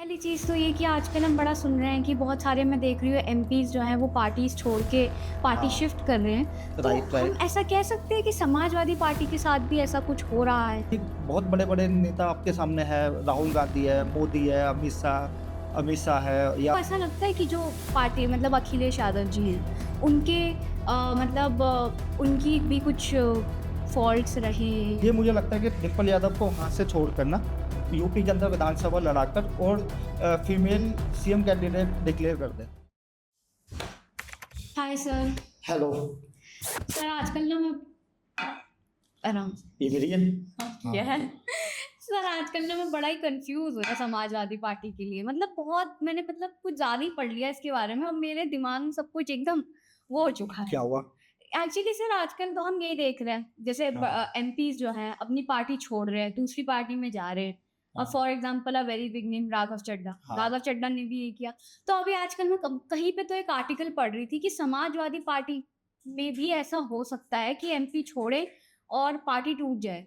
पहली चीज़ तो ये कि आजकल हम बड़ा सुन रहे हैं कि बहुत सारे मैं देख रही हूँ एमपीज़ जो हैं वो पार्टीज़ छोड़ के पार्टी हाँ, शिफ्ट कर रहे हैं। तो राइट, हम राइट। ऐसा कह सकते हैं कि समाजवादी पार्टी के साथ भी ऐसा कुछ हो रहा है? एक बहुत बड़े-बड़े नेता आपके सामने हैं, राहुल गांधी है, मोदी है, अमित शाह है या तो ऐसा लगता है कि जो पार्टी मतलब अखिलेश यादव जी हैं, उनके मतलब उनकी भी कुछ फॉल्ट्स रहे? ये मुझे लगता है कि डिम्पल यादव को वहाँ से छोड़कर ना यूपी के अंदर विधानसभा लड़ाकर और फीमेल सीएम कैंडिडेट डिक्लेयर कर दें। Hi sir. हेलो, सर आजकल ना मैं आराम से। ये मेरी है? हाँ, क्या है? सर आजकल ना मैं बड़ा ही कंफ्यूज हूँ ना समाजवादी पार्टी के लिए, मतलब बहुत मैंने मतलब कुछ ज़्यादा ही पढ़ लिया इसके बारे में और मेरे दिमाग में सब कुछ एकदम वो हो चुका है। क्या हुआ? एक्चुअली सर आजकल तो हम यही देख रहे हैं, जैसे हाँ, एमपीज जो हैं अपनी पार्टी छोड़ रहे हैं, दूसरी पार्टी में जा रहे हैं। और हाँ, for example a very big name Raghav Chadha. हाँ, राघव चड्ढा ने भी ये किया। तो अभी आजकल मैं कहीं पे तो एक आर्टिकल पढ़ रही थी कि समाजवादी पार्टी में भी ऐसा हो सकता है कि एमपी छोड़े और पार्टी टूट जाए।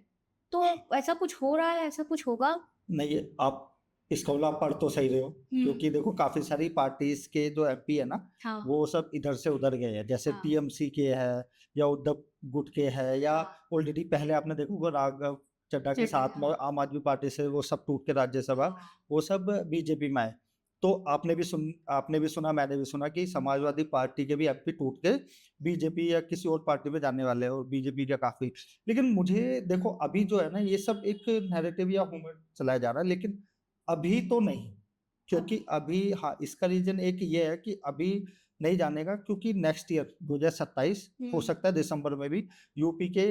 तो ऐसा कुछ हो रहा है, ऐसा कुछ होगा? नहीं आप इसका मतलब आप पढ़ तो सही रहे हो, हुँ। क्योंकि देखो काफ़ी सारी पार्टीज़ के जो एमपी है ना, हाँ, वो सब इधर से उधर गए हैं। जैसे हाँ, टीएमसी के है या उद्धव गुट के है या हाँ। ऑलरेडी पहले आपने देखा होगा राघव चड्ढा के चड्ढा, साथ में हाँ। आम आदमी पार्टी से वो सब टूट के राज्यसभा, हाँ। वो सब बीजेपी में आए। तो आपने भी सुना, मैंने भी सुना कि समाजवादी पार्टी के भी एमपी टूट के बीजेपी या किसी और पार्टी में जाने वाले हैं और बीजेपी का काफ़ी। लेकिन मुझे देखो अभी जो है ना ये सब एक नैरेटिव या मूवमेंट चलाया जा रहा है, लेकिन अभी तो नहीं, क्योंकि अभी हाँ, इसका रीज़न एक ये है कि अभी नहीं जाने का, क्योंकि नेक्स्ट ईयर 2027 हो हुँ। सकता है दिसंबर में भी यूपी के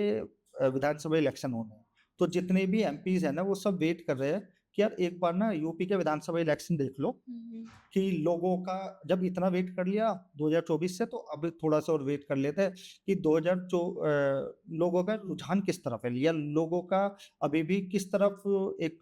विधानसभा इलेक्शन होने हैं। तो जितने भी एमपीज़ हैं ना वो सब वेट कर रहे हैं कि यार एक बार ना यूपी के विधानसभा इलेक्शन देख लो, हुँ, हुँ। कि लोगों का जब इतना वेट कर लिया 2024 से, तो अब थोड़ा-सा और वेट कर लेते हैं कि लोगों का रुझान किस तरफ है या लोगों का अभी भी किस तरफ एक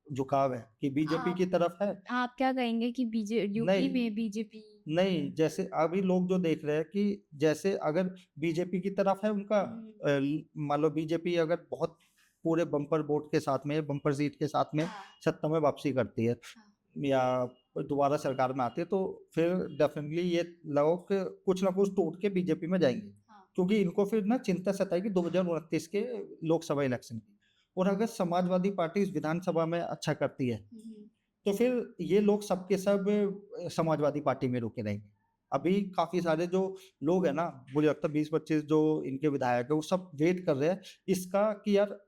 झुकाव है, कि बीजेपी आप की तरफ है। आप क्या कहेंगे कि यूपी नहीं, में बीजेपी? नहीं, जैसे अभी लोग जो देख रहे हैं कि जैसे अगर बीजेपी की तरफ है उनका हुँ। मान लो बीजेपी अगर बहुत पूरे बम्पर वोट के साथ में, बम्पर सीट के साथ में हाँ, सत्ता में वापसी करती है हाँ, या दोबारा सरकार में आती है, तो फिर डेफ़िनेटली ये लोग कुछ ना कुछ टूट के बीजेपी में जाएँगे। हाँ। क्योंकि इनको फिर ना चिंता सताएगी 2029 के लोकसभा इलेक्शन की। और अगर समाजवादी पार्टी इस विधानसभा में अच्छा करती है, हुँ, हुँ। तो फिर ये लोग सब के सब समाजवादी पार्टी में रुके रहेंगे। अभी काफ़ी सारे जो लोग हैं ना, मुझे लगता है 20-25 जो इनके विधायक हैं, वो सब वेट कर रहे हैं इसका कि यार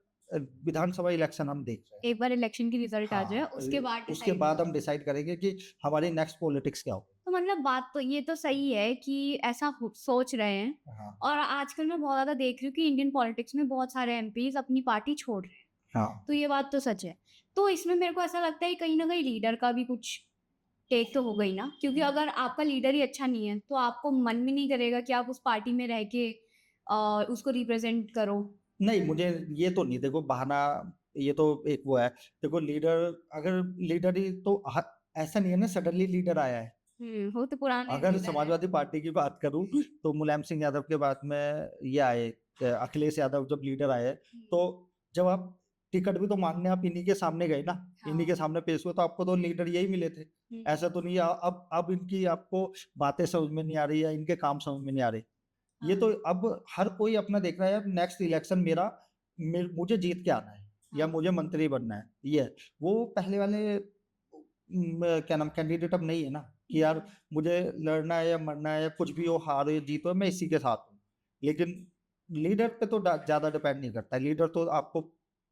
विधानसभा इलेक्शन हम देख रहे हैं। एक बार इलेक्शन की रिज़ल्ट आ जाए, हाँ, उसके बाद उसके डिसाइड बाद होगा। हम डिसाइड करेंगे कि हमारी नेक्स्ट पॉलिटिक्स क्या हो। तो मतलब बात तो ये तो सही है कि ऐसा सोच रहे हैं। हाँ, और आजकल मैं बहुत ज़्यादा देख रही हूँ कि इंडियन पॉलिटिक्स में बहुत सारे एमपीज़ अपनी पार्टी छोड़ रहे हैं। हाँ। तो ये बात तो सच है। तो इसमें मेरे को ऐसा लगता है कि कहीं न कहीं लीडर का भी कुछ टेक तो हो गई ना, क्योंकि अगर आपका लीडर ही अच्छा नहीं है, तो आपको मन भी नहीं करेगा कि आप उस पार्टी में रह के उसको रिप्रेज़ेंट करो। नहीं, मुझे ये तो नहीं, देखो बहाना, ये तो एक वो है। देखो लीडर, अगर लीडर ही तो ऐसा नहीं है ना सडनली लीडर आया है। हुँ, वो तो पुराने अगर लीडर हैं। समाजवादी पार्टी की बात करूँ तो मुलायम सिंह यादव के बाद में ये आए, अखिलेश यादव जब लीडर आए, तो हुँ, जब आप टिकट भी तो माँगने आप इन्हीं के सामने गए ना, इन्हीं हाँ। के सामने पेश हुए, तो आपको तो लीडर यही मिले थे। हुँ, ऐसा तो नहीं है अब इनकी आपको बातें समझ में नहीं आ रही या इनके काम समझ में नहीं आ रहे। ये हाँ, तो अब हर कोई अपना देख रहा है, यार नेक्स्ट इलेक्शन मुझे जीत के आना है या हाँ। मुझे मंत्री बनना है, ये है। वो पहले वाले क्या नाम कैंडिडेट अब नहीं है ना, कि यार हुँ। मुझे लड़ना है या मरना है या कुछ भी हो, हारो या जीतो, मैं इसी के साथ हूँ। लेकिन लीडर पे तो ज़्यादा डिपेंड नहीं करता है, लीडर तो आपको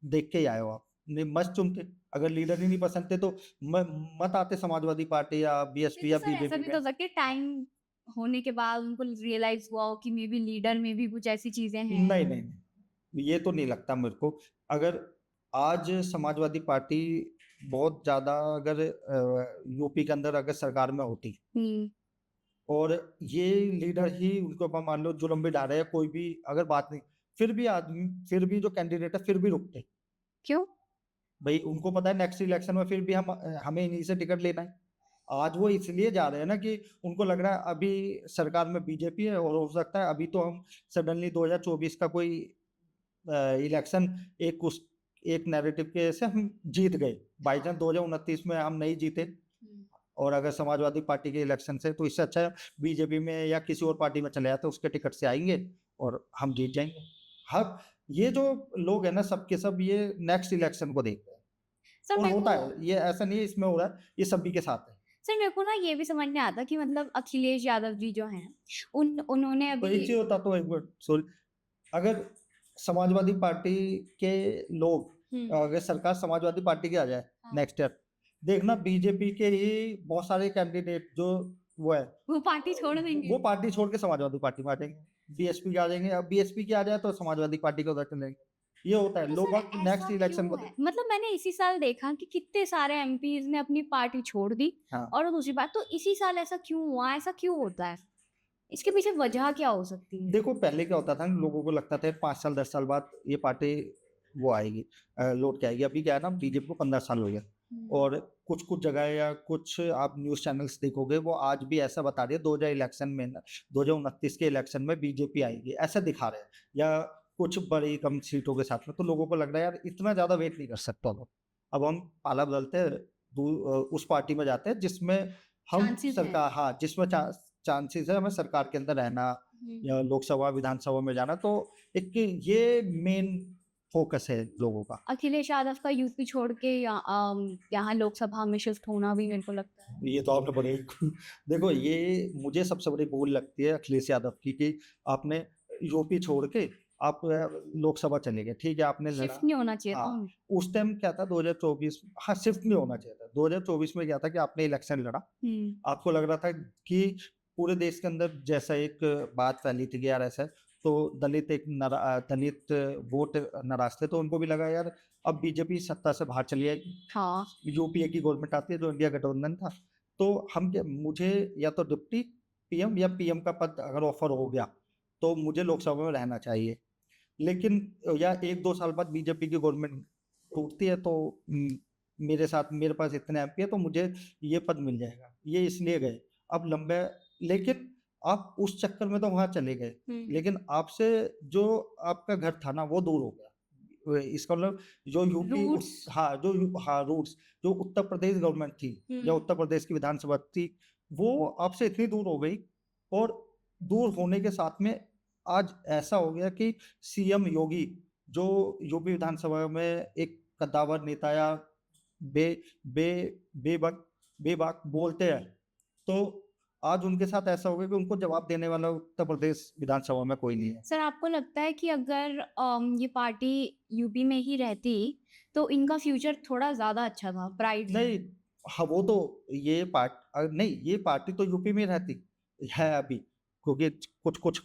देख के ही आए हो आप, नहीं मत चुनते। अगर लीडर ही नहीं पसंद थे तो म मत आते समाजवादी पार्टी या बीएसपी देखो या सर ऐसा बीजेपी भी में। तो हो सकता है टाइम होने के बाद उनको रियलाइज़ हुआ हो कि मे बी लीडर में भी कुछ ऐसी चीज़ें हैं। नहीं, नहीं, नहीं। ये तो नहीं लगता मेरे को। अगर आज समाजवादी पार्टी बहुत ज़्यादा अगर यूपी के अंदर अगर सरकार में होती हुँ। और ये लीडर ही उनके ऊपर मान लो जुल्म भी डाल रहे हैं, कोई भी अगर बात नहीं, फिर भी जो कैंडिडेट है फिर भी रुकते। क्यों? भई उनको पता है नेक्स्ट इलेक्शन में फिर भी हमें इन्हीं से टिकट लेना है। आज वो इसलिए जा रहे हैं ना कि उनको लग रहा है अभी सरकार में बीजेपी है और हो सकता है अभी तो हम सडनली 2024 का कोई इलेक्शन एक एक नैरेटिव के से हम जीत गए। बाई चांस 2029 में हम नहीं जीते और अगर समाजवादी पार्टी के इलेक्शन से, तो इससे अच्छा है बीजेपी में या किसी और पार्टी में चले जाते, उसके टिकट से आएंगे और हम जीत जाएंगे। हाँ, ये जो लोग हैं ना सब के सब ये नेक्स्ट इलेक्शन को देखते हैं सर और मेरे होता को है, ये ऐसा नहीं है इसमें हो रहा है, ये सभी के साथ है। सर मेरे को ना ये भी समझ नहीं आता कि मतलब अखिलेश यादव जी जो हैं उन्होंने तो अभी एक चीज होता, तो एक मिनट सॉरी, अगर समाजवादी पार्टी के लोग, अगर सरकार समाजवादी पार्टी की आ जाए हाँ। नेक्स्ट ईयर, देखना बीजेपी के ही बहुत सारे कैंडिडेट जो वो है वो पार्टी छोड़ देंगे। वो पार्टी छोड़ के समाजवादी पार्टी में आ जाएंगे, बीएसपी के आ जाएंगे। अब बीएसपी की आ जाए तो समाजवादी पार्टी को उधर चले जाएंगे। ये होता है, तो लोग सर नेक्स्ट ऐसा इलेक्शन को क्यों है? मतलब मैंने इसी साल देखा कि कितने सारे एमपीज ने अपनी पार्टी छोड़ दी हाँ और दूसरी बात, तो इसी साल ऐसा क्यों हुआ? ऐसा क्यों होता है? इसके पीछे वजह क्या हो सकती है? देखो, पहले क्या होता था ना, लोगों को लगता था 5 साल 10 साल बाद ये पार्टी वो आएगी, लौट के आएगी। अभी क्या है ना, बीजेपी को 15 साल हो गया और कुछ कुछ जगह या कुछ आप न्यूज चैनल्स देखोगे वो आज भी ऐसा बता रही है 2000 इलेक्शन में 2029 के इलेक्शन में बीजेपी आएगी, ऐसा दिखा रहे हैं, या कुछ बड़ी कम सीटों के साथ में। तो लोगों को लग रहा है यार इतना ज्यादा वेट नहीं कर सकता लोग, अब हम पाला बदलते हैं, उस पार्टी में जाते हैं जिसमें हम Chances है। सरकार, हाँ जिसमें चांसेस है हमें सरकार के अंदर रहना या लोकसभा विधानसभा में जाना। तो एक ये मेन फोकस है लोगों का। अखिलेश यादव का यूपी छोड़ के यहाँ लोकसभा में शिफ्ट होना भी मेरे को लगता है। ये तो आपने बड़े देखो, ये मुझे सबसे बड़ी भूल लगती है अखिलेश यादव की कि आपने यूपी छोड़ के आप लोकसभा चले गए, ठीक है आपने लड़ा। शिफ्ट नहीं होना चाहिए था हाँ, उन्हें। उस टाइम क्या था 2024, हाँ शिफ्ट नहीं होना चाहिए था। 2024 में क्या था कि आपने इलेक्शन लड़ा, आपको लग रहा था कि पूरे देश के अंदर जैसा एक बात फैली थी कि यार ऐसा है, तो दलित दलित वोट नाराज थे, तो उनको भी लगा यार अब बीजेपी सत्ता से बाहर चली जाएगी, हाँ यूपीए की गवर्नमेंट आती है जो इंडिया गठबंधन था, तो हम मुझे या तो डिप्टी पीएम या पीएम का पद अगर ऑफर हो गया तो मुझे लोकसभा में रहना चाहिए। लेकिन या 1-2 साल बाद बीजेपी की गवर्नमेंट टूटती है तो मेरे साथ मेरे पास इतने एमपी है तो मुझे ये पद मिल जाएगा, ये इसलिए गए। अब लंबे, लेकिन आप उस चक्कर में तो वहां चले गए, लेकिन आपसे जो आपका घर था ना वो दूर हो गया। इसका मतलब जो यूपी Roots। हाँ हाँ रूट्स, जो उत्तर प्रदेश गवर्नमेंट थी या उत्तर प्रदेश की विधानसभा थी, वो आपसे इतनी दूर हो गई। और दूर होने के साथ में आज ऐसा हो गया कि सीएम योगी जो यूपी विधानसभा में एक कद्दावर नेता या बे बे बेबाक बेबाक बोलते हैं, तो आज उनके साथ ऐसा हो गया कि उनको जवाब देने वाला उत्तर प्रदेश विधानसभा में कोई नहीं है। सर आपको लगता है कि अगर ये पार्टी यूपी में ही रहती तो इनका फ्यूचर थोड़ा ज्यादा अच्छा था, ब्राइट? नहीं, हाँ वो तो ये नहीं, ये पार्टी तो यूपी में रहती है अभी, क्योंकि कुछ कुछ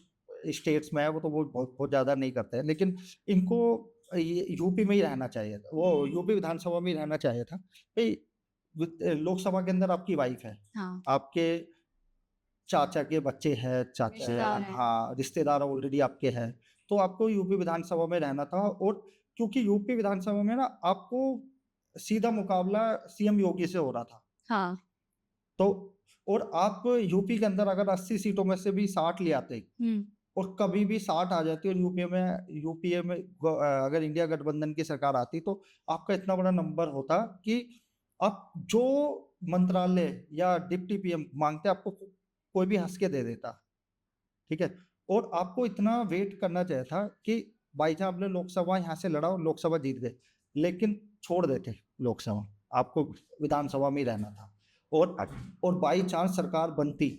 स्टेट्स में है, वो तो वो बहुत ज्यादा नहीं करते हैं, लेकिन इनको ये यूपी में ही रहना चाहिए था, वो यूपी विधानसभा में ही रहना चाहिए था भाई। लोकसभा के अंदर आपकी वाइफ है, हाँ आपके चाचा के बच्चे हैं, रिश्तेदार हैं। हाँ रिश्तेदार ऑलरेडी आपके हैं, तो आपको यूपी विधानसभा में रहना था। और क्योंकि यूपी विधानसभा में ना आपको सीधा मुकाबला सीएम योगी से हो रहा था, हाँ तो और आप यूपी के अंदर अगर 80 सीटों में से भी 60 ले आते और कभी भी 60 आ जाती और यूपीए में अगर इंडिया गठबंधन की सरकार आती तो आपका इतना बड़ा नंबर होता कि आप जो मंत्रालय या डिप्टी पीएम मांगते आपको कोई भी हंस के दे देता, ठीक है। और आपको इतना वेट करना चाहिए था कि भाई साहब आपने लोकसभा यहाँ से लड़ा और लोकसभा जीत गए, लेकिन छोड़ देते लोकसभा, आपको विधानसभा में ही रहना था। और बाई चांस सरकार बनती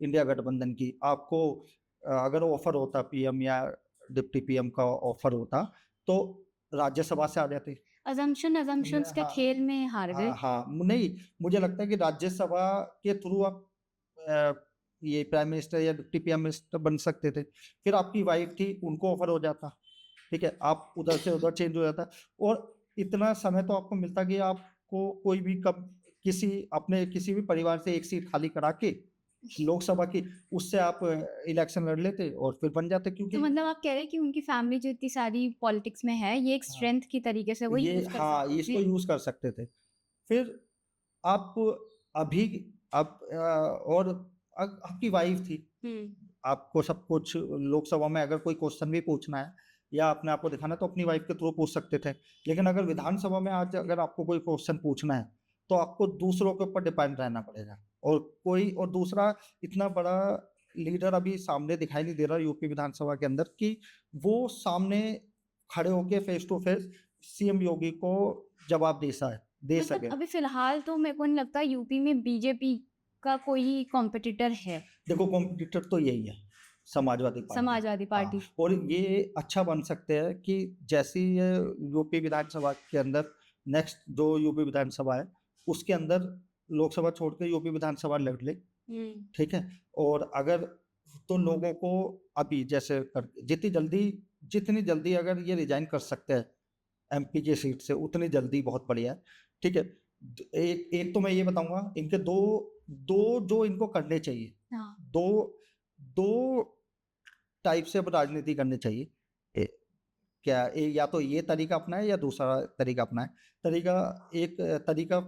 इंडिया गठबंधन की, आपको अगर ऑफर होता पीएम या डिप्टी पीएम का ऑफर होता तो राज्यसभा से आ जाते। अजम्पशंस के हाँ खेल में हार गए। हाँ नहीं, मुझे लगता है कि राज्यसभा के थ्रू आप ये प्राइम मिनिस्टर या डिप्टी पीएम मिनिस्टर बन सकते थे। फिर आपकी वाइफ थी, उनको ऑफर हो जाता, ठीक है, आप उधर से उधर चेंज हो जाता और इतना समय तो आपको मिलता कि आपको कोई भी कब अपने किसी भी परिवार से एक सीट खाली करा के लोकसभा की, उससे आप इलेक्शन लड़ लेते और फिर बन जाते। क्योंकि तो मतलब आप कह रहे हैं कि उनकी फैमिली जो इतनी सारी पॉलिटिक्स में है ये एक स्ट्रेंथ की तरीके से वो ये यूज कर हाँ सकते इसको थे। यूज कर सकते थे। फिर आप अभी आप और आपकी वाइफ थी, आपको सब कुछ लोकसभा में अगर कोई क्वेश्चन भी पूछना है या अपने आप को दिखाना है तो अपनी वाइफ के थ्रू पूछ सकते थे। लेकिन अगर विधानसभा में आज अगर आपको कोई क्वेश्चन पूछना है तो आपको दूसरों के ऊपर डिपेंड रहना पड़ेगा। और दूसरा, इतना बड़ा लीडर अभी सामने दिखाई नहीं दे रहा यूपी विधानसभा के अंदर कि वो सामने खड़े होके फेस टू फेस सीएम योगी को जवाब दे मतलब सके। अभी फिलहाल तो मेरे को नहीं लगता यूपी में बीजेपी का कोई कॉम्पिटिटर है, देखो, कॉम्पिटिटर तो यही है, समाजवादी पार्टी। समाजवादी हाँ, पार्टी। और ये अच्छा बन सकते हैं कि जैसे ही ये यूपी विधानसभा के अंदर नेक्स्ट जो यूपी विधानसभा है उसके अंदर लोकसभा छोड़ के यूपी विधानसभा लड़ ले, ठीक है। और अगर तो लोगों को अभी जैसे जितनी जल्दी अगर ये रिजाइन कर सकते हैं एमपी की सीट से उतनी जल्दी बहुत बढ़िया है, ठीक है। एक एक तो मैं ये बताऊंगा, इनके दो दो जो इनको करने चाहिए, हाँ। दो दो टाइप से अब राजनीति करनी चाहिए। या तो ये तरीका अपनाए या दूसरा तरीका अपनाए। एक तरीका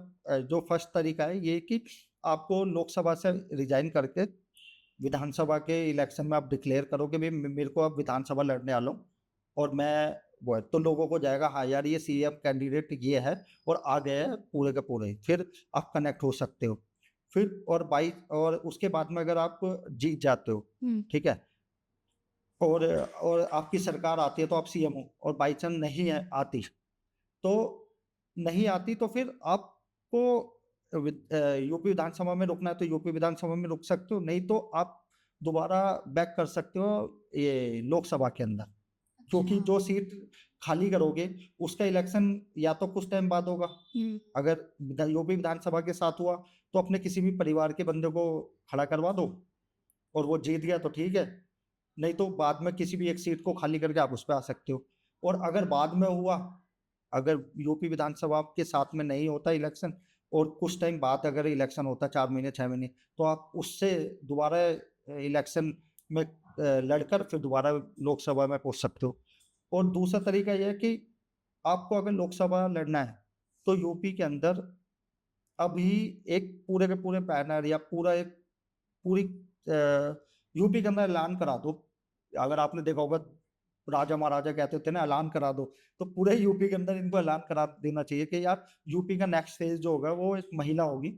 जो फर्स्ट तरीका है ये कि आपको लोकसभा से रिजाइन करके विधानसभा के इलेक्शन में आप डिक्लेयर करो कि भाई मेरे को अब विधानसभा लड़ने वाला हूँ और मैं वो है, तो लोगों को जाएगा हाँ यार ये सीएम कैंडिडेट ये है और आ गए हैं पूरे के पूरे, फिर आप कनेक्ट हो सकते हो। फिर और उसके बाद में अगर आप जीत जाते हो, ठीक है, और आपकी सरकार आती है तो आप सीएम हो, और बाई चांस नहीं आती तो फिर आपको यूपी विधानसभा में रुकना है तो यूपी विधानसभा में रुक सकते हो, नहीं तो आप दोबारा बैक कर सकते हो ये लोकसभा के अंदर, क्योंकि जो सीट खाली करोगे उसका इलेक्शन या तो कुछ टाइम बाद होगा। अगर यूपी विधानसभा के साथ हुआ तो अपने किसी भी परिवार के बंदे को खड़ा करवा दो और वो जीत गया तो ठीक है, नहीं तो बाद में किसी भी एक सीट को खाली करके आप उस पर आ सकते हो। और अगर बाद में हुआ, अगर यूपी विधानसभा के साथ में नहीं होता इलेक्शन और कुछ टाइम बाद अगर इलेक्शन होता 4 महीने 6 महीने, तो आप उससे दोबारा इलेक्शन में लड़कर फिर दोबारा लोकसभा में पहुंच सकते हो। और दूसरा तरीका यह है कि आपको अगर लोकसभा लड़ना है तो यूपी के अंदर अभी एक पूरे के पूरे पैनल या पूरी यूपी के अंदर ऐलान करा दो। अगर आपने देखा होगा राजा महाराजा कहते थे ना ऐलान करा दो, तो पूरे यूपी के अंदर इनको ऐलान करा देना चाहिए कि यार यूपी का नेक्स्ट फेज जो होगा वो एक महिला होगी।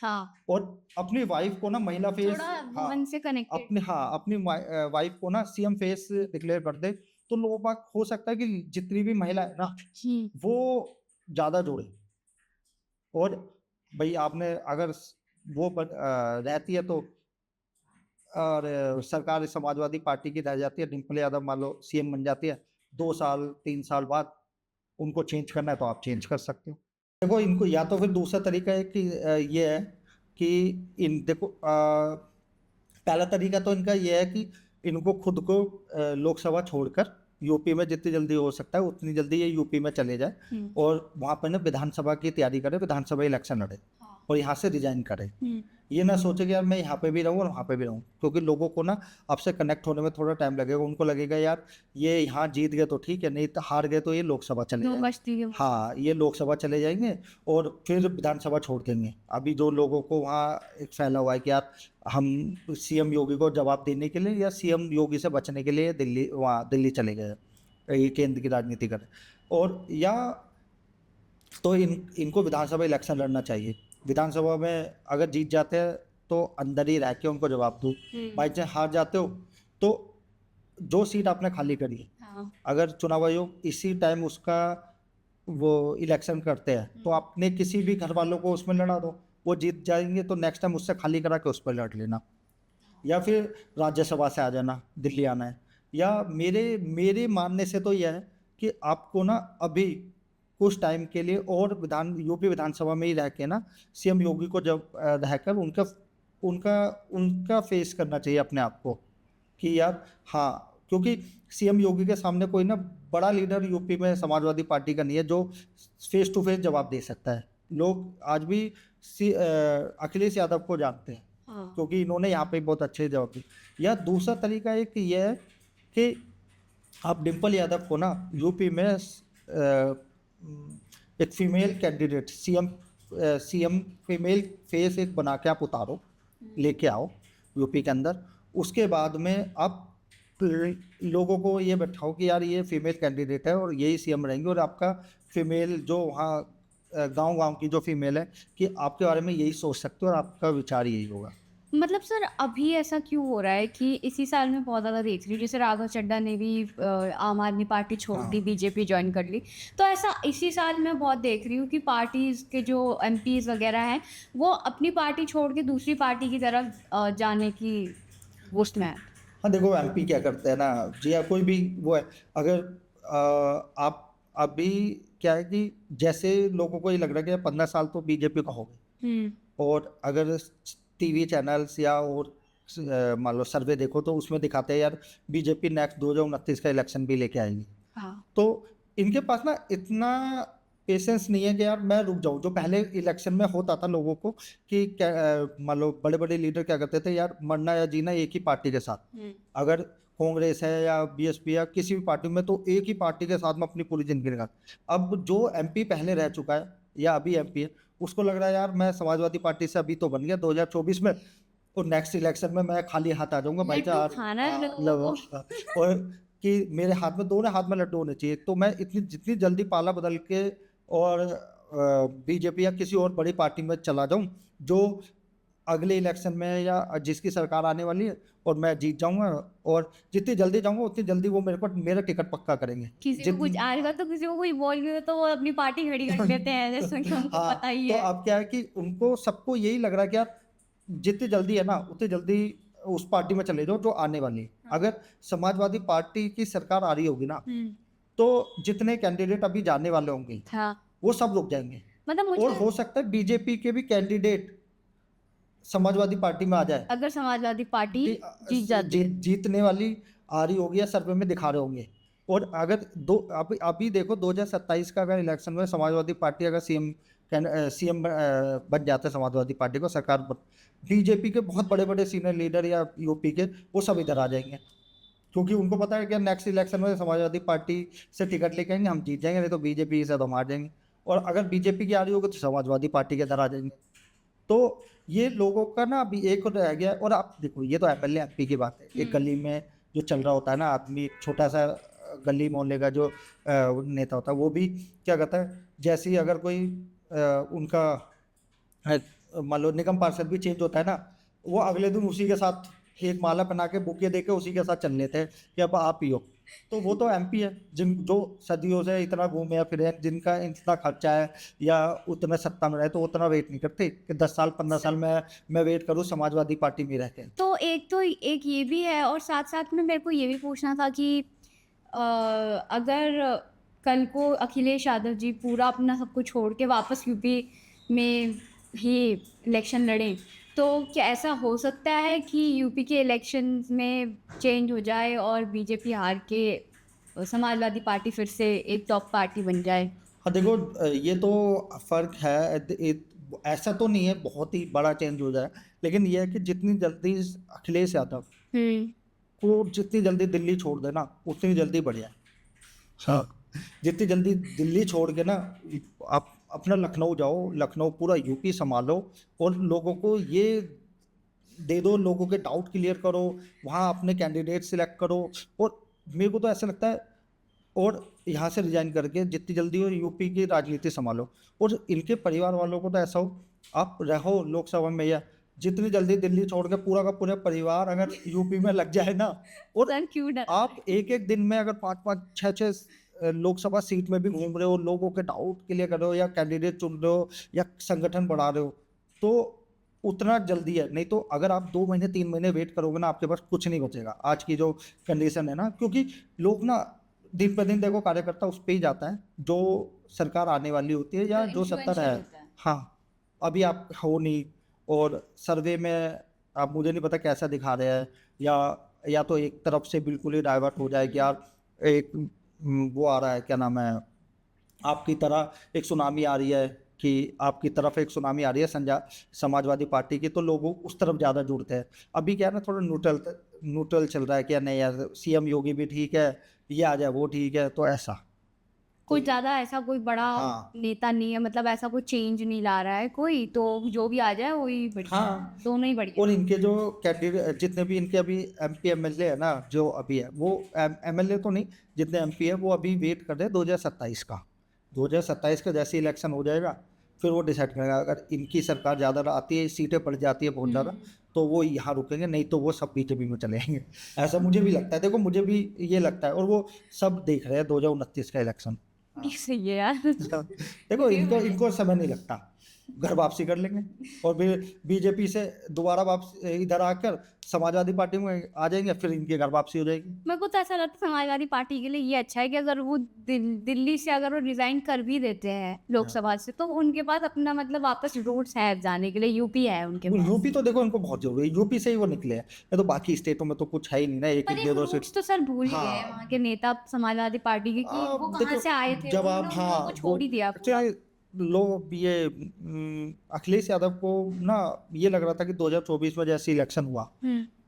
हाँ। और अपनी वाइफ को ना महिला फेस, थोड़ा वुमन से कनेक्टेड। अपनी वाइफ को ना सीएम फेस डिक्लेयर कर दे तो लोगों का हो सकता है कि जितनी भी महिला है ना वो ज्यादा जुड़े। और भाई आपने अगर वो रहती है तो और सरकार समाजवादी पार्टी की रह जाती है, डिम्पल यादव मान लो सीएम बन जाती है, 2 साल 3 साल बाद उनको चेंज करना है तो आप चेंज कर सकते हो। देखो इनको या तो फिर दूसरा तरीका है कि ये है कि देखो पहला तरीका तो इनका ये है कि इनको खुद को लोकसभा छोड़कर यूपी में जितनी जल्दी हो सकता है उतनी जल्दी ये यूपी में चले जाए और वहां पर ना विधानसभा की तैयारी करे, विधानसभा इलेक्शन लड़े और यहाँ से रिजाइन करे। ये ना सोचे कि यार मैं यहाँ पे भी रहूँ और वहाँ पे भी रहूँ, क्योंकि लोगों को ना आपसे कनेक्ट होने में थोड़ा टाइम लगेगा। उनको लगेगा यार ये यहाँ जीत गए तो ठीक है, नहीं तो हार गए तो ये लोकसभा चले जाएंगे। हाँ, ये लोकसभा चले जाएंगे और फिर विधानसभा छोड़ देंगे। अभी जो लोगों को वहाँ एक फैला हुआ है कि यार हम सीएम योगी को जवाब देने के लिए या सीएम योगी से बचने के लिए दिल्ली चले गए, ये केंद्र की राजनीति करें। और या तो इनको विधानसभा इलेक्शन लड़ना चाहिए। विधानसभा में अगर जीत जाते हैं तो अंदर ही रह के उनको जवाब दो, बाई चांस हार जाते हो तो जो सीट आपने खाली करी है, अगर चुनाव आयोग इसी टाइम उसका वो इलेक्शन करते हैं तो आपने किसी भी घर वालों को उसमें लड़ा दो, वो जीत जाएंगे तो नेक्स्ट टाइम उससे खाली करा के उस पर लड़ लेना, या फिर राज्यसभा से आ जाना, दिल्ली आना है। या मेरे मानने से तो यह है कि आपको ना अभी कुछ टाइम के लिए और यूपी विधानसभा में ही रह के ना सीएम योगी को जब रहकर उनका फेस करना चाहिए अपने आप को कि यार हाँ, क्योंकि सीएम योगी के सामने कोई ना बड़ा लीडर यूपी में समाजवादी पार्टी का नहीं है जो फेस टू फेस जवाब दे सकता है। लोग आज भी अखिलेश यादव को जानते हैं क्योंकि इन्होंने यहाँ पे बहुत अच्छे जवाब दिए। या दूसरा तरीका एक ये है कि आप डिम्पल यादव को ना यूपी में एक female candidate CM female face एक बना के आप उतारो, लेके आओ यूपी के अंदर। उसके बाद में आप लोगों को ये बैठाओ कि यार ये फीमेल कैंडिडेट है और यही सीएम रहेंगे, और आपका फीमेल जो वहाँ गांव-गांव की जो फीमेल है कि आपके बारे में यही सोच सकते हो और आपका विचार यही होगा। मतलब सर अभी ऐसा क्यों हो रहा है कि इसी साल में बहुत ज़्यादा देख रही हूँ, जैसे राघव चड्ढा ने भी आम आदमी पार्टी छोड़ दी, हाँ। बीजेपी जॉइन कर ली। तो ऐसा इसी साल मैं बहुत देख रही हूँ कि पार्टीज़ के जो एमपीज़ वगैरह हैं, वो अपनी पार्टी छोड़ के दूसरी पार्टी की तरफ जाने की उसमें है। हाँ, देखो एमपी क्या करते हैं ना जी, या कोई भी वो है, अगर आप अभी क्या है कि जैसे लोगों को ये लग रहा है कि 15 साल तो बीजेपी का हो गए, हुँ। और अगर टीवी चैनल्स या और मान लो सर्वे देखो तो उसमें दिखाते हैं यार बीजेपी नेक्स्ट 2029 का इलेक्शन भी लेके आएगी। हाँ। तो इनके पास ना इतना पेशेंस नहीं है कि यार मैं रुक जाऊँ। जो पहले इलेक्शन में होता था लोगों को कि क्या मान लो बड़े-बड़े लीडर क्या करते थे, यार मरना या जीना एक ही पार्टी के साथ। हुँ। अगर कांग्रेस है या बीएसपी या किसी भी पार्टी में, तो एक ही पार्टी के साथ में अपनी पूरी ज़िंदगी निकाल। अब जो एमपी पहले रह चुका है या अभी एमपी है, उसको लग रहा है यार मैं समाजवादी पार्टी से अभी तो बन गया 2024 में, और नेक्स्ट इलेक्शन में मैं खाली हाथ आ जाऊँगा भाई लड्डू साहब। खाना है लो लोगों को। और कि मेरे हाथ में, दोनों हाथ में लड्डू होने चाहिए। तो मैं इतनी जितनी जल्दी पाला बदल के और बीजेपी या किसी और बड़ी पार्टी में चला जाऊँ, जो अगले इलेक्शन में या जिसकी सरकार आने वाली है, और मैं जीत जाऊँगा, और जितनी जल्दी जाऊँगा उतनी जल्दी वो मेरे को मेरा टिकट पक्का करेंगे। किसी को जित कुछ आजकल तो किसी को कुछ बोल भी दो तो वो अपनी पार्टी खड़ी कर देते हैं, जैसे कि उनको हाँ, पता ही तो है। अब क्या है कि उनको सबको यही लग रहा है कि यार जितनी जल्दी है ना, उतनी जल्दी उस पार्टी में चले जाओ जो आने वाली है। हाँ। अगर समाजवादी पार्टी की सरकार आ रही होगी ना, हुँ। तो जितने कैंडिडेट अभी जाने वाले होंगे, हाँ, वो सब रुक जाएँगे, मतलब और मुझे हो सकता है बीजेपी के भी कैंडिडेट समाजवादी पार्टी में आ जाए। अगर समाजवादी पार्टी कि जीत जाती है। जीतने वाली आ रही होगी या सर्वे में दिखा रहे होंगे। और अगर दो अभी अभी देखो 2027 का अगर इलेक्शन में समाजवादी पार्टी अगर सीएम बन जाता है, समाजवादी पार्टी को सरकार बन, बीजेपी के बहुत बड़े-बड़े सीनियर लीडर या यूपी के, वो सब इधर आ जाएँगे। क्योंकि उनको पता है कि नेक्स्ट इलेक्शन में समाजवादी पार्टी से टिकट लेके आएँगे, हम जीत जाएँगे, नहीं तो बीजेपी से तो हम हार जाएँगे। और अगर बीजेपी की आ रही होगी तो समाजवादी पार्टी के इधर आ जाएँगे। तो ये लोगों का ना अभी एक और रह गया है। और आप देखो, ये तो एमएलए एमपी की बात है। एक हुँ। गली में जो चल रहा होता है ना, आदमी छोटा-सा गली मोहल्ले का जो नेता होता है, वो भी क्या कहता है, जैसे ही अगर कोई उनका है, मान लो निगम पार्षद भी चेंज होता है ना, वो अगले दिन उसी के साथ एक माला पहना के बुके दे के उसी के साथ चल लेते हैं कि अब आप ही हो। तो वो तो एमपी है, जिन जो सदियों से इतना घूमे फिरे हैं, जिनका इतना खर्चा है या उतना सत्ता में रहे, तो उतना वेट नहीं करते कि 10 साल 15 साल मैं वेट करूँ समाजवादी पार्टी में रह के। तो एक ये भी है और साथ-साथ में मेरे को ये भी पूछना था कि अगर कल को अखिलेश यादव जी पूरा अपना सब कुछ छोड़ के वापस यूपी में ही इलेक्शन लड़ें, तो क्या ऐसा हो सकता है कि यूपी के इलेक्शंस में चेंज हो जाए और बीजेपी हार के समाजवादी पार्टी फिर से एक टॉप पार्टी बन जाए? हाँ, देखो ये तो फ़र्क है। ऐसा तो नहीं है बहुत ही बड़ा चेंज हो जाए, लेकिन ये है कि जितनी जल्दी अखिलेश यादव हुँ। को जितनी जल्दी दिल्ली छोड़ देना, उतनी जल्दी बढ़िया है। हाँ, जितनी जल्दी दिल्ली छोड़ के ना आप अपना लखनऊ जाओ, लखनऊ पूरा यूपी सँभालो, और लोगों को ये दे दो, लोगों के डाउट क्लियर करो, वहाँ अपने कैंडिडेट सिलेक्ट करो। और मेरे को तो ऐसा लगता है, और यहाँ से रिज़ाइन करके जितनी जल्दी हो यूपी की राजनीति सँभालो। और इनके परिवार वालों को तो ऐसा हो, आप रहो लोकसभा में, या जितनी जल्दी दिल्ली छोड़ के पूरा का पूरा परिवार अगर यूपी में लग जाए ना, और सर क्यों डरा रहे आप हैं? एक-एक दिन में अगर 5-5, 6-6 लोकसभा सीट में भी घूम रहे हो, लोगों के डाउट क्लियर कर रहे हो, या कैंडिडेट चुन रहे हो, या संगठन बढ़ा रहे हो, तो उतना जल्दी है। नहीं तो अगर आप 2 महीने 3 महीने वेट करोगे ना, आपके पास कुछ नहीं बचेगा। आज की जो कंडीशन है ना, क्योंकि लोग ना दिन पे दिन देखो कार्यकर्ता उस पे ही जाता है, जो सरकार आने वाली होती है या जो जो सत्ता इन्फ्लुएंशियल है। होता है। हाँ, अभी आप हो नहीं, और सर्वे में अब मुझे नहीं पता कैसा दिखा रहे हैं, या तो एक तरफ से बिल्कुल ही डाइवर्ट हो जाए कि यार एक वो आ रहा है, क्या नाम है, आपकी तरह एक सुनामी आ रही है, कि आपकी तरफ एक सुनामी आ रही है समाजवादी पार्टी की, तो लोग उस तरफ ज़्यादा जुड़ते हैं। अभी क्या है ना, थोड़ा न्यूट्रल चल रहा है कि नहीं यार सीएम योगी भी ठीक है, ये आ जाए वो ठीक है, तो ऐसा। कुछ ज़्यादा ऐसा कोई बड़ा हाँ। नेता नहीं है, मतलब ऐसा कोई चेंज नहीं ला रहा है कोई, तो जो भी आ जाए वही बढ़िया है, हाँ, दोनों ही बढ़िया और है। इनके जो कैंडिडेट जितने भी इनके अभी एमपी एमएलए है ना, जो अभी है वो एमएलए तो नहीं, जितने एमपी है वो अभी वेट कर रहे हैं 2027 का। 2027 का जैसे इलेक्शन हो जाएगा फिर वो डिसाइड करेगा। अगर इनकी सरकार ज़्यादा आती है, सीटें बढ़ जाती है बहुत ज़्यादा, तो वो यहाँ रुकेंगे, नहीं तो वो सब बीजेपी में चले जाएंगे। ऐसा मुझे भी लगता है, देखो मुझे भी ये लगता है, और वो सब देख रहे हैं 2029 का इलेक्शन। ये सही है यार। देखो ये इनको बढ़िया। इनको समय नहीं लगता, घर वापसी कर लेंगे और फिर बीजेपी से दोबारा वापस इधर आकर समाजवादी पार्टी में आ जाएंगे, फिर इनकी घर वापसी हो जाएगी। मेरे को तो ऐसा लगता है समाजवादी पार्टी के लिए ये अच्छा है कि अगर वो दिल्ली से अगर वो रिजाइन कर भी देते हैं लोकसभा से, तो उनके पास अपना मतलब वापस रूट्स है जाने के लिए, यूपी है उनके वो पास। यूपी तो देखो इनको बहुत जरूरी है, यूपी से ही वो निकले हैं, ये तो बाकी स्टेटों में तो कुछ है ही नहीं ना, एक पर एक एक 2-2 सीट। रूट्स तो सर भूल ही गए हैं हाँ, वहाँ के नेता समाजवादी पार्टी के, कि वो कहाँ देखो से आए थे, जब उन्होंने आप, उन लोगों को हाँ वो छोड़ ही दिया अच्छा पूरा। लोग ये अखिलेश यादव को ना ये लग रहा था कि 2024 में जैसे इलेक्शन हुआ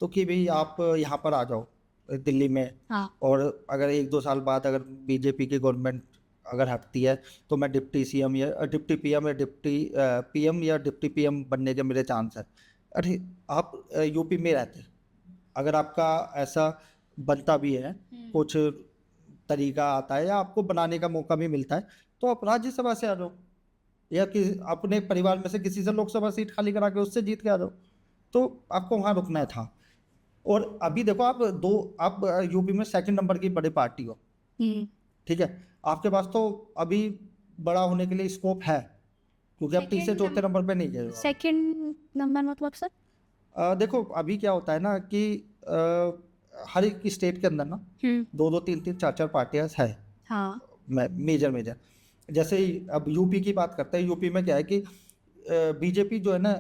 तो कि भाई आप यहाँ पर आ जाओ दिल्ली में, हाँ। और अगर 1-2 साल बाद अगर बीजेपी की गवर्नमेंट अगर हटती है तो मैं डिप्टी सीएम या डिप्टी पीएम या डिप्टी पीएम या डिप्टी पीएम बनने के मेरे चांस है। अरे आप यूपी में रहते, अगर आपका ऐसा बनता भी है, कुछ तरीका आता है या आपको बनाने का मौका भी मिलता है, तो आप राज्यसभा से आ जाओ, या कि अपने परिवार में से किसी से लोकसभा सीट खाली करा के उससे जीत के आ जाओ। तो आपको वहाँ रुकना था। और अभी देखो आप यूपी में सेकंड नंबर की बड़ी पार्टी हो, ठीक है, आपके पास तो अभी बड़ा होने के लिए स्कोप है, क्योंकि आप तीसरे चौथे नंबर पे नहीं गए हो आप। सेकंड नंबर मतलब सर? देखो अभी क्या होता है ना कि हर एक स्टेट के अंदर ना 2-2 3-3 4-4 पार्टियां है, हाँ। Major major. जैसे ही अब यूपी की बात करते हैं, यूपी में क्या है कि बीजेपी जो है ना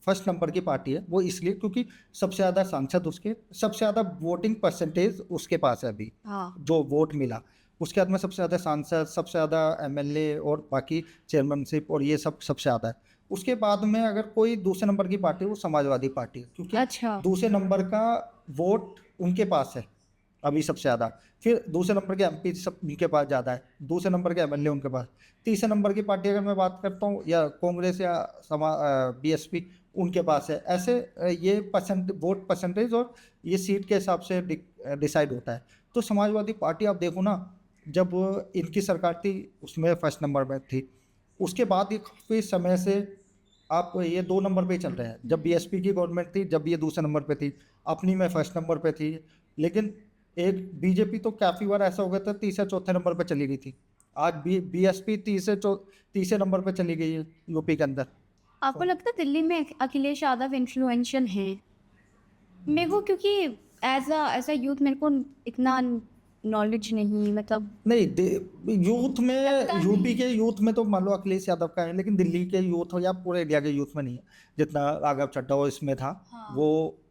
फर्स्ट नंबर की पार्टी है, वो इसलिए क्योंकि सबसे ज़्यादा सांसद उसके, सबसे ज़्यादा वोटिंग परसेंटेज उसके पास है अभी, हाँ। जो वोट मिला उसके बाद में सबसे ज़्यादा सांसद, सबसे ज़्यादा एमएलए और बाकी चेयरमैनशिप और ये सब सबसे ज़्यादा है। उसके बाद में अगर कोई दूसरे नंबर की पार्टी है वो समाजवादी पार्टी है, क्योंकि अच्छा। दूसरे नंबर का वोट उनके पास है अभी सबसे ज़्यादा। फिर दूसरे नंबर के एमपी सब उनके पास ज़्यादा है, दूसरे नंबर के एमएलए उनके पास। तीसरे नंबर की पार्टी अगर मैं बात करता हूँ या कांग्रेस या बीएसपी उनके पास है। ऐसे ये वोट परसेंटेज और ये सीट के हिसाब से डिसाइड होता है। तो समाजवादी पार्टी आप देखो ना, जब इनकी सरकार थी उसमें फर्स्ट नंबर में थी, उसके बाद ये काफ़ी समय से आप ये 2 नंबर पे ही चल रहे हैं। जब बीएसपी की गवर्नमेंट थी जब ये दूसरे नंबर पे थी, अपनी में फर्स्ट नंबर पे थी, लेकिन एक बीजेपी तो काफ़ी बार ऐसा हो गया था तीसरे चौथे नंबर पे चली गई थी। आज बीएसपी तीसरे नंबर पे चली गई है यूपी के अंदर। आपको लगता है दिल्ली में अखिलेश यादव इन्फ्लुएंशियल हैं? मेरे को क्योंकि एज अ यूथ मेरे को इतना नॉलेज नहीं, मतलब नहीं यूथ में, लगता यूपी नहीं। के यूथ में तो मान लो अखिलेश यादव का है, लेकिन दिल्ली के यूथ हो या पूरे इंडिया के यूथ में नहीं है जितना राघव चड्ढा वो इसमें था। हाँ। वो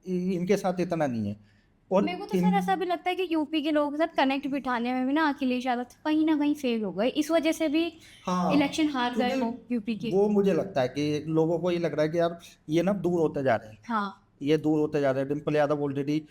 इनके साथ इतना नहीं है। और मेरे को तो सर ऐसा भी लगता है कि यूपी के लोगों के साथ कनेक्ट बिठाने में भी ना अखिलेश यादव कहीं ना कहीं फेल हो गए, इस वजह से भी हाँ, इलेक्शन हार गए क्योंकि वो यूपी के। वो मुझे लगता है कि लोगों को ये लग रहा है कि यार ये ना दूर होते जा रहे हैं, हाँ। ये दूर होते जा रहे हैं। डिम्पल यादव ऑलरेडी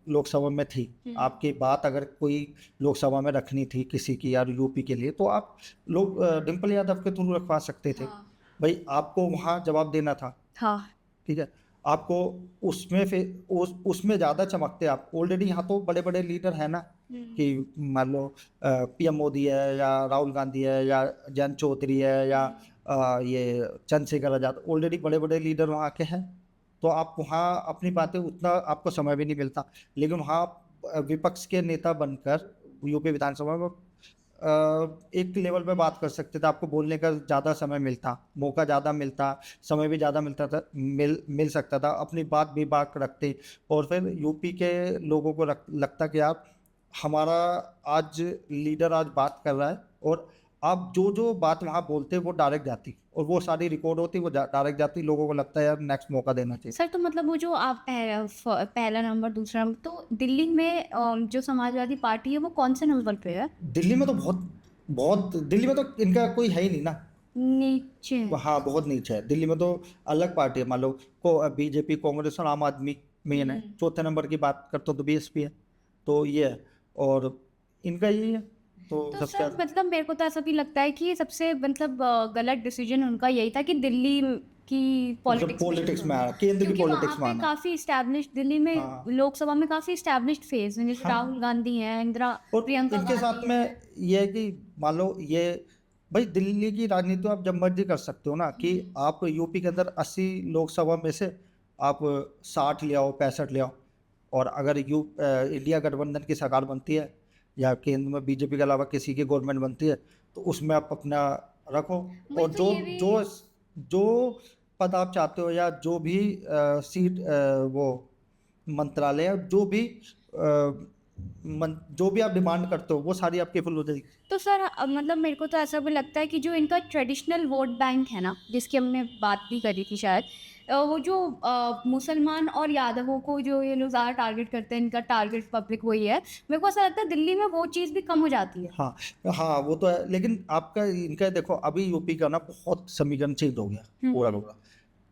लोकसभा में थी, आपकी बात अगर कोई लोकसभा में रखनी थी किसी की यार यूपी के लिए, तो आप लोग डिम्पल यादव के थ्रू रखवा सकते थे। हाँ। भाई आपको वहाँ जवाब देना था, हाँ। ठीक है, आपको उसमें फिर उसमें ज़्यादा चमकते आप। ऑलरेडी यहाँ तो बड़े बड़े लीडर हैं ना, कि मान लो पीएम मोदी है या राहुल गांधी है या जयंत चौधरी है या ये चंद्रशेखर आजाद, ऑलरेडी बड़े बड़े लीडर वहाँ के हैं। तो आप वहाँ अपनी बातें उतना आपको समय भी नहीं मिलता, लेकिन वहाँ आप विपक्ष के नेता बनकर यूपी विधानसभा में एक लेवल पे बात कर सकते थे, आपको बोलने का ज़्यादा समय मिलता, मौका ज़्यादा मिलता, समय भी ज़्यादा मिलता था, मिल सकता था, अपनी बात भी बात रखते। और फिर यूपी के लोगों को लगता कि यार हमारा आज लीडर आज बात कर रहा है, और आप जो जो बात वहाँ बोलते वो डायरेक्ट जाती, और वो सारी रिकॉर्ड होती, वो डायरेक्ट जाती, लोगों को लगता है यार नेक्स्ट मौका देना चाहिए। सर तो मतलब वो जो आप पहला नंबर दूसरा नंबर, तो दिल्ली में जो समाजवादी पार्टी है वो कौन से नंबर पे है? दिल्ली में तो बहुत बहुत, दिल्ली में तो इनका कोई है ही नहीं ना। नीचे। हाँ बहुत नीचे है दिल्ली में, तो अलग पार्टी है, मान लो बीजेपी कांग्रेस और आम आदमी मेन है। चौथे नंबर की बात करते हो तो बीएसपी है, तो ये है, और इनका यही है। तो तो सबसे सर मतलब मेरे को तो ऐसा भी लगता है कि सबसे मतलब गलत डिसीजन उनका यही था कि दिल्ली की मतलब पॉलिटिक्स में शिफ्ट पॉलिटिक्स में होना, आया, केंद्र की क्योंकि वहाँ पॉलिटिक्स में पे आना। काफ़ी इस्टेब्लिश्ड दिल्ली में हाँ, लोकसभा में काफ़ी इस्टेब्लिश्ड फेस हैं, जैसे हाँ। राहुल गांधी हैं, इंदिरा और प्रियंका इनके साथ गांधी में हैं। ये है कि मान लो ये भाई दिल्ली की राजनीति आप जब मर्जी कर सकते हो ना कि आप यूपी के अंदर 80 लोकसभा में से आप 60 ले आओ 65 ले आओ, और अगर इंडिया गठबंधन की सरकार बनती है या केंद्र में बीजेपी के अलावा किसी की गवर्नमेंट बनती है तो उसमें आप अपना रखो, मुझे और तो जो ये भी जो जो पद आप चाहते हो या जो भी सीट वो मंत्रालय जो भी जो भी आप डिमांड करते हो वो सारी आपकी फुल हो जाएगी। तो सर मतलब मेरे को तो ऐसा भी लगता है कि जो इनका ट्रेडिशनल वोट बैंक है ना, जिसकी हमने बात भी करी थी शायद, वो जो मुसलमान और यादवों को जो ये लोग ज़्यादा टारगेट करते हैं, इनका टारगेट पब्लिक वही है। मेरे को ऐसा लगता है दिल्ली में वो चीज़ भी कम हो जाती है। हाँ, हाँ, वो तो है, लेकिन आपका इनका देखो अभी यूपी का ना बहुत समीकरण चेंज हो गया पूरा का पूरा।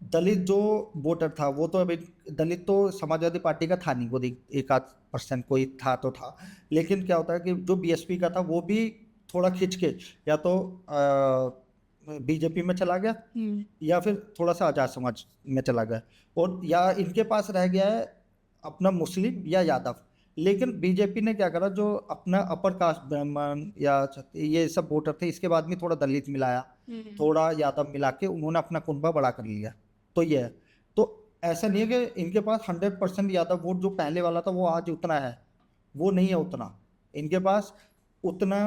दलित जो वोटर था वो तो अभी दलित तो समाजवादी पार्टी का था नहीं, वो एक आध परसेंट कोई था तो था, लेकिन क्या होता है कि जो बीएसपी का था वो भी थोड़ा खिंच के या तो बीजेपी में चला गया हुँ। या फिर थोड़ा सा आजाद समाज में चला गया, और या इनके पास रह गया है अपना मुस्लिम या यादव। लेकिन बीजेपी ने क्या करा, जो अपना अपर कास्ट ब्राह्मण या ये सब वोटर थे इसके बाद में थोड़ा दलित मिलाया, हुँ। थोड़ा यादव मिला के उन्होंने अपना कुनबा बड़ा कर लिया। तो ये है, तो ऐसा नहीं है कि इनके पास 100% यादव वोट जो पहले वाला था वो आज उतना है, वो नहीं है उतना। इनके पास उतना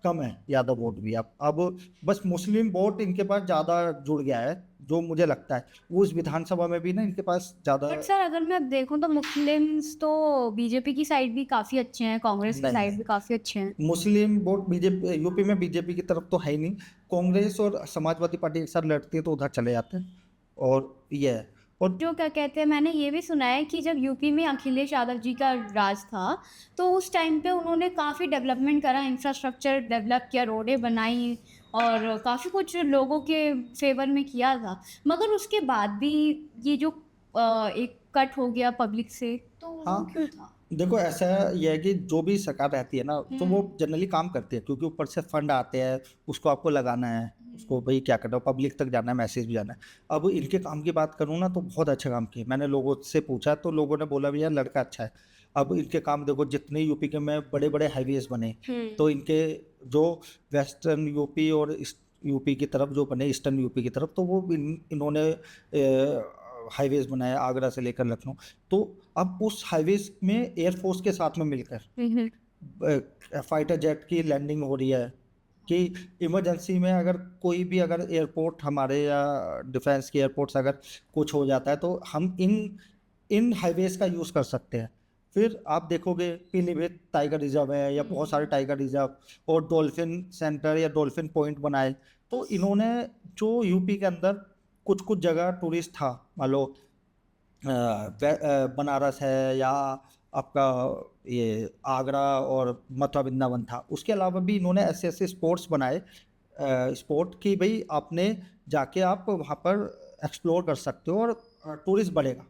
कम है यादव वोट भी। अब बस मुस्लिम वोट इनके पास ज़्यादा जुड़ गया है, जो मुझे लगता है वो इस विधानसभा में भी ना इनके पास ज़्यादा। बट सर अगर मैं देखूँ तो मुस्लिम्स तो बीजेपी की साइड भी काफ़ी अच्छे हैं, कांग्रेस की नहीं, साइड नहीं, भी काफ़ी अच्छे हैं। मुस्लिम वोट बीजेपी यूपी में बीजेपी की तरफ तो है ही नहीं। कांग्रेस और समाजवादी पार्टी एक साथ लड़ती है तो उधर चले जाते हैं, और ये है। और जो क्या कहते हैं, मैंने ये भी सुना है कि जब यूपी में अखिलेश यादव जी का राज था, तो उस टाइम पे उन्होंने काफ़ी डेवलपमेंट करा, इंफ्रास्ट्रक्चर डेवलप किया, रोडें बनाई और काफ़ी कुछ लोगों के फेवर में किया था। मगर उसके बाद भी ये जो एक कट हो गया पब्लिक से, तो वो हाँ, क्यों था? देखो ऐसा ये है कि जो भी सरकार रहती है ना तो वो हुँ। जनरली काम करती है, क्योंकि ऊपर से फंड आते हैं, उसको आपको लगाना है, उसको भाई क्या करना है, पब्लिक तक जाना है, मैसेज भी जाना है। अब इनके काम की बात करूँ ना तो बहुत अच्छा काम किया। मैंने लोगों से पूछा तो लोगों ने बोला भैया लड़का अच्छा है। अब इनके काम देखो, जितने यूपी के में बड़े बड़े हाईवेज बने, हुँ। तो इनके जो वेस्टर्न यूपी और यूपी की तरफ जो बने, ईस्टर्न यूपी की तरफ, तो वो इन्होंने हाईवेज बनाया आगरा से लेकर लखनऊ। तो अब उस हाईवेज में एयरफोर्स के साथ में मिलकर हुँ, हुँ। फाइटर जेट की लैंडिंग हो रही है कि इमरजेंसी में अगर कोई भी अगर एयरपोर्ट हमारे या डिफेंस के एयरपोर्ट्स अगर कुछ हो जाता है तो हम इन इन हाईवेज का यूज़ कर सकते हैं। फिर आप देखोगे पीलीभीत टाइगर रिजर्व है या बहुत सारे टाइगर रिजर्व और डॉल्फिन सेंटर या डॉल्फिन पॉइंट बनाए। तो इन्होंने जो यूपी के अंदर कुछ कुछ जगह टूरिस्ट था, मान लो बनारस है या आपका ये आगरा और मथुरा वृंदावन था, उसके अलावा भी इन्होंने ऐसे ऐसे स्पॉट्स बनाए, स्पॉट कि भाई आपने जाके आप वहाँ पर एक्सप्लोर कर सकते हो और टूरिस्ट बढ़ेगा।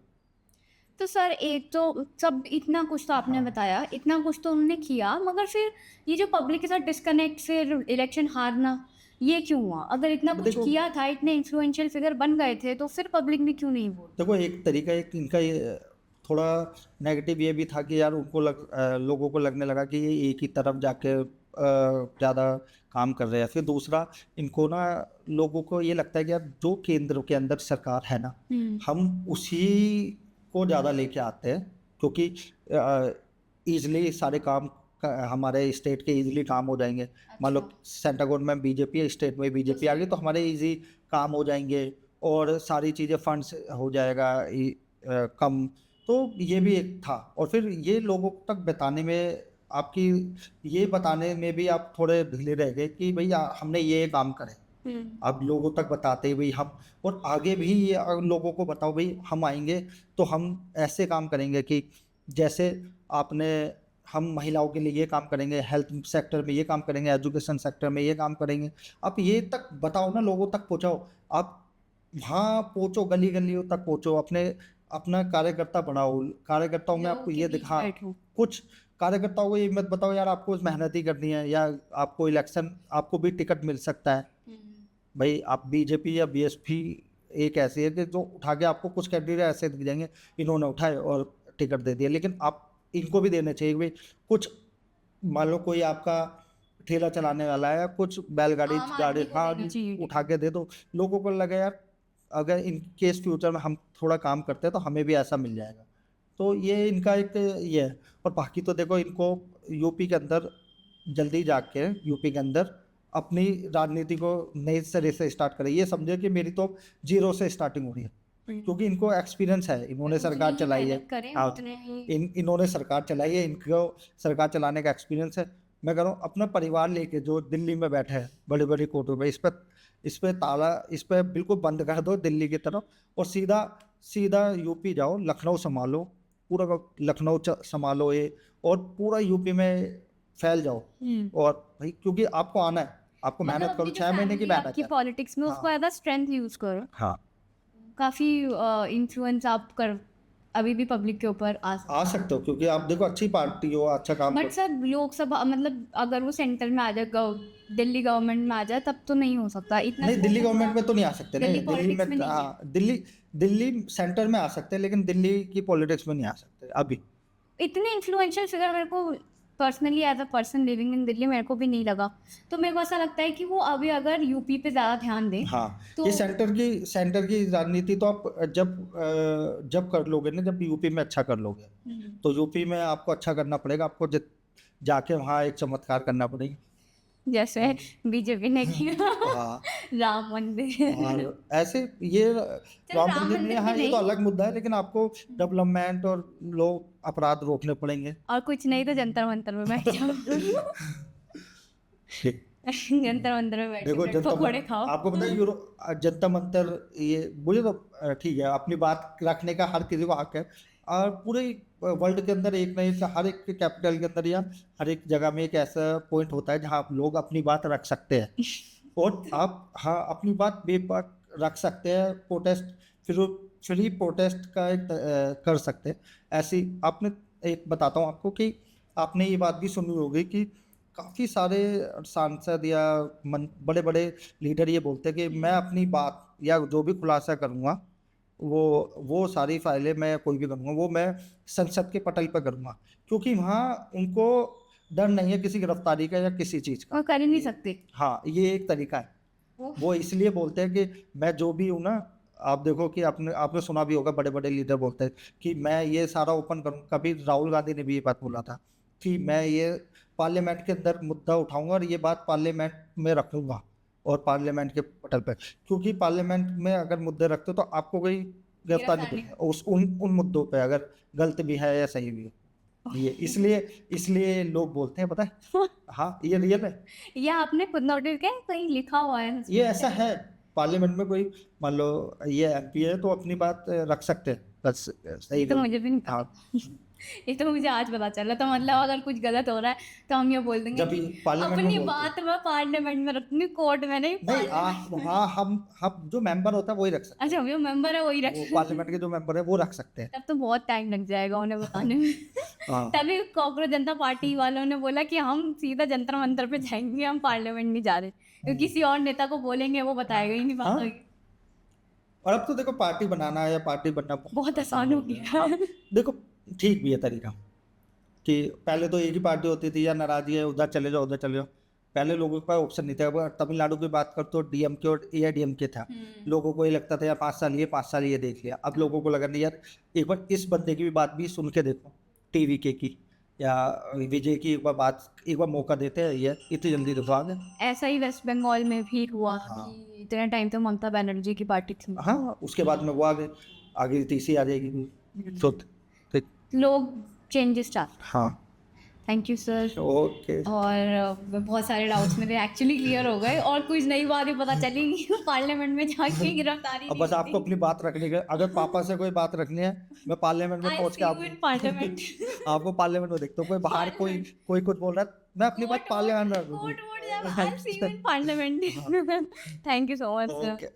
तो सर एक तो सब इतना कुछ तो आपने हाँ, बताया, इतना कुछ तो उन्होंने किया, मगर फिर ये जो पब्लिक के साथ डिस्कनेक्ट, फिर इलेक्शन हारना, ये क्यों हुआ? अगर इतना अब कुछ देखो किया था, इतने इन्फ्लुएंशियल फिगर बन गए थे, तो फिर पब्लिक ने क्यों नहीं वोट देखो एक तरीका एक इनका ये थोड़ा नेगेटिव ये भी था कि यार उनको लोगों को लगने लगा कि ये एक ही तरफ जाके ज़्यादा काम कर रहे हैं। फिर दूसरा, इनको ना लोगों को ये लगता है कि यार जो केंद्र के अंदर सरकार है ना, हुँ। हम उसी को ज़्यादा लेके आते हैं, क्योंकि ईज़िली सारे काम हमारे स्टेट के ईज़िली काम हो जाएंगे। मान लो अच्छा। सेंट्रल गवर्नमेंट में बीजेपी है, स्टेट में बीजेपी आ गई, तो हमारे ईजी काम हो जाएंगे और सारी चीज़ें फंड्स हो जाएगा कम। तो ये भी एक था, और फिर ये लोगों तक बताने में आपकी ये बताने में भी आप थोड़े ढीले रह गए कि भाई हमने ये काम करे। हुँ। अब लोगों तक बताते भाई हम, और आगे भी ये लोगों को बताओ भाई हम आएंगे तो हम ऐसे काम करेंगे कि जैसे आपने हम महिलाओं के लिए ये काम करेंगे, हेल्थ सेक्टर में ये काम करेंगे, एजुकेशन सेक्टर में ये काम करेंगे। आप ये तक बताओ ना, लोगों तक पहुँचाओ। आप वहाँ पहुँचो, गली गलियों तक पहुँचो, अपने अपना कार्यकर्ता बनाओ, कार्यकर्ताओं में लोगों आपको के ये बीच दिखा बैठो। कुछ कार्यकर्ताओं को ये मत बताओ यार आपको मेहनत ही करनी है, या आपको इलेक्शन आपको भी टिकट मिल सकता है। भाई आप बीजेपी या बीएसपी एक ऐसी है कि जो उठा के आपको कुछ कैंडिडेट ऐसे दिख जाएंगे, इन्होंने उठाए और टिकट दे दिया, लेकिन आप इनको भी देने चाहिए भाई कुछ। मान लो कोई आपका ठेला चलाने वाला है, कुछ बैलगाड़ी आम गाड़ी आदमी को हाँ देना चाहिए उठा के दे दो, लोगों को लगे यार अगर इन केस फ्यूचर में हम थोड़ा काम करते हैं तो हमें भी ऐसा मिल जाएगा। तो ये इनका एक ये है। और बाकी तो देखो इनको यूपी के अंदर जल्दी जाके यूपी के अंदर अपनी राजनीति को नए सिरे से स्टार्ट करें। ये समझे कि मेरी तो जीरो से स्टार्टिंग हो रही है, क्योंकि इनको एक्सपीरियंस है, इन्होंने सरकार उतनी ही चलाई है। मेहनत करें, हाँ, उतने ही इन्होंने सरकार चलाई है, इनको सरकार चलाने का एक्सपीरियंस है। मैं कह रहा हूँ अपना परिवार लेके जो दिल्ली में बैठे हैं बड़ी बड़ी कोर्टों में, इस पे ताला, इस पे बिल्कुल बंद कर दो दिल्ली की तरफ, और सीधा सीधा यूपी जाओ, लखनऊ संभालो, पूरा का लखनऊ संभालो ये, और पूरा यूपी में फैल जाओ। और भाई क्योंकि आपको आना है, आपको मेहनत मतलब करो, अपनी जो 6 महीने की फैमिली मेहनत आपकी है। पॉलिटिक्स में उसको हाँ एज अ स्ट्रेंथ यूज करो। हाँ, काफी इन्फ्लुएंस आप कर अभी भी पब्लिक के ऊपर आ सकता आ सकते हो, क्योंकि आप देखो अच्छी पार्टी हो, अच्छा काम बट करो। सर लोकसभा मतलब अगर वो सेंटर में आ जाए, दिल्ली गवर्नमेंट में आ जाए, तब तो नहीं हो सकता इतना नहीं, दिल्ली scope गवर्नमेंट होगा। में तो नहीं आ सकते, दिल्ली नहीं दिल्ली पॉलिटिक्स में में नहीं है। हाँ, दिल्ली सेंटर में आ सकते हैं, लेकिन दिल्ली की पॉलिटिक्स में नहीं आ सकते अभी। इतने इन्फ्लुएंशियल फिगर मेरे को personally as a person living in Delhi मेरे को भी नहीं लगा। तो मेरे को ऐसा लगता है कि वो अभी अगर यूपी पे ज़्यादा ध्यान दें हाँ, तो ये सेंटर की राजनीति तो आप जब कर लोगे ना, जब यूपी में अच्छा कर लोगे, तो यूपी में आपको अच्छा करना पड़ेगा, आपको जाके वहाँ एक चमत्कार करना पड़ेगा। जैसे बीजेपी ने किया हाँ, राम मंदिर। और ऐसे ये राम राम मंदिर में, मंदिर हाँ भी ये तो नहीं। अलग मुद्दा है, लेकिन आपको डेवलपमेंट और लोग अपराध रोकने पड़ेंगे। और कुछ नहीं तो जंतर मंतर में बैठ जाओ। ठीक। जंतर मंतर में बैठ देखो के पकौड़े खाओ। आपको पता है जनता मंतर, ये मुझे तो ठीक है, अपनी बात रखने का हर किसी को हक है, और पूरे वर्ल्ड के अंदर एक ना एक, हर एक कैपिटल के अंदर या हर एक जगह में एक ऐसा पॉइंट होता है जहाँ आप लोग अपनी बात रख सकते हैं, और आप हाँ अपनी बात बेबाक रख सकते हैं, प्रोटेस्ट फिर फ्री प्रोटेस्ट का एक कर सकते हैं। ऐसी आपने एक बताता हूँ आपको कि आपने ये बात भी सुनी होगी कि काफ़ी सारे सांसद या बड़े बड़े लीडर ये बोलते हैं कि मैं अपनी बात या जो भी खुलासा करूँगा वो सारी फाइलें मैं कोई भी करूँगा वो मैं संसद के पटल पर करूँगा, क्योंकि वहाँ उनको डर नहीं है किसी गिरफ्तारी का या किसी चीज़ का। और कर ही नहीं सकते हाँ, ये एक तरीका है। वो इसलिए बोलते हैं कि मैं जो भी हूँ ना, आप देखो कि आपने सुना भी होगा, बड़े बड़े लीडर बोलते हैं कि मैं ये सारा ओपन करूँ। कभी राहुल गांधी ने भी ये बात बोला था कि मैं ये पार्लियामेंट के अंदर मुद्दा उठाऊंगा और ये बात पार्लियामेंट में रखूंगा, और पार्लियामेंट के पटल पर, क्योंकि पार्लियामेंट में अगर मुद्दे रखते हो तो आपको कोई गिरफ्तार नहीं करेगा उन मुद्दों पे, अगर गलत भी है या सही भी है। ये इसलिए लोग बोलते हैं, पता है। हाँ, ये रियल है, या आपने खुद नोटिस किया कहीं लिखा हुआ है ये ऐसा है। पार्लियामेंट में कोई मान लो ये एमपी है तो अपनी बात रख सकते हैं, बस सही तो मुझे भी नहीं हाँ, पता। ये तो मुझे आज पता चला। तो मतलब अगर कुछ गलत हो रहा है तो हम ये बोल देंगे जब कि पार्लियामेंट में अपनी बोलते बात मैं पार्लियामेंट में रखूंगी, कोर्ट में नहीं। नहीं हाँ, हम जो मेंबर होता है वही रख सकते अच्छा, जो मेंबर है वही हैं, रख वो पार्लियामेंट के जो मेंबर है वो रख सकते हैं। तब तो बहुत टाइम लग जाएगा उन्हें बताने में। हाँ तभी कॉकरोच जनता पार्टी वालों ने बोला कि हम सीधा जंतर मंतर पे जाएंगे, हम पार्लियामेंट नहीं जा रहे, क्योंकि किसी और नेता को बोलेंगे वो बताएगा ही नहीं बात हाँ। होगी। और अब तो देखो पार्टी बनाना है या पार्टी बनना बहुत आसान हो गया हाँ, देखो ठीक भी है तरीका, कि पहले तो एक ही पार्टी होती थी, या नाराजगी है उधर चले जाओ उधर चले जाओ। पहले लोगों के पास ऑप्शन नहीं था। अब तमिलनाडु की बात कर तो डीएमके और एआईडीएमके था, लोगों को ये लगता था यार 5 साल ये देख लिया। अब लोगों को लगा नहीं यार, एक बार इस बंदे की भी बात भी सुन के देखो, टीवीके की या विजय की एक बार मौका देते हैं, ये इतनी जल्दी तो आ गए। ऐसा ही वेस्ट बंगाल में भी हुआ हाँ। कि इतने टाइम तो ममता बनर्जी की पार्टी थी। हाँ, उसके बाद में वो आगे तीसरी आ जाएगी। तो लोग चेंजेस चाहते। हाँ, थैंक यू सर। ओके। और बहुत सारे डाउट्स मेरे एक्चुअली क्लियर हो गए, और कुछ नई बात भी पता चली कि पार्लियामेंट में जाके गिरफ्तारी अब बस आपको अपनी बात रखनी है। अगर पापा से कोई बात रखनी है, मैं पार्लियामेंट में पहुंच के पार्लियामेंट आपको पार्लियामेंट में देखता हूँ। कोई बाहर कोई कुछ बोल रहा है, मैं अपनी बात पार्लियामेंट में रखूंगी। Parliament. Thank you so much sir.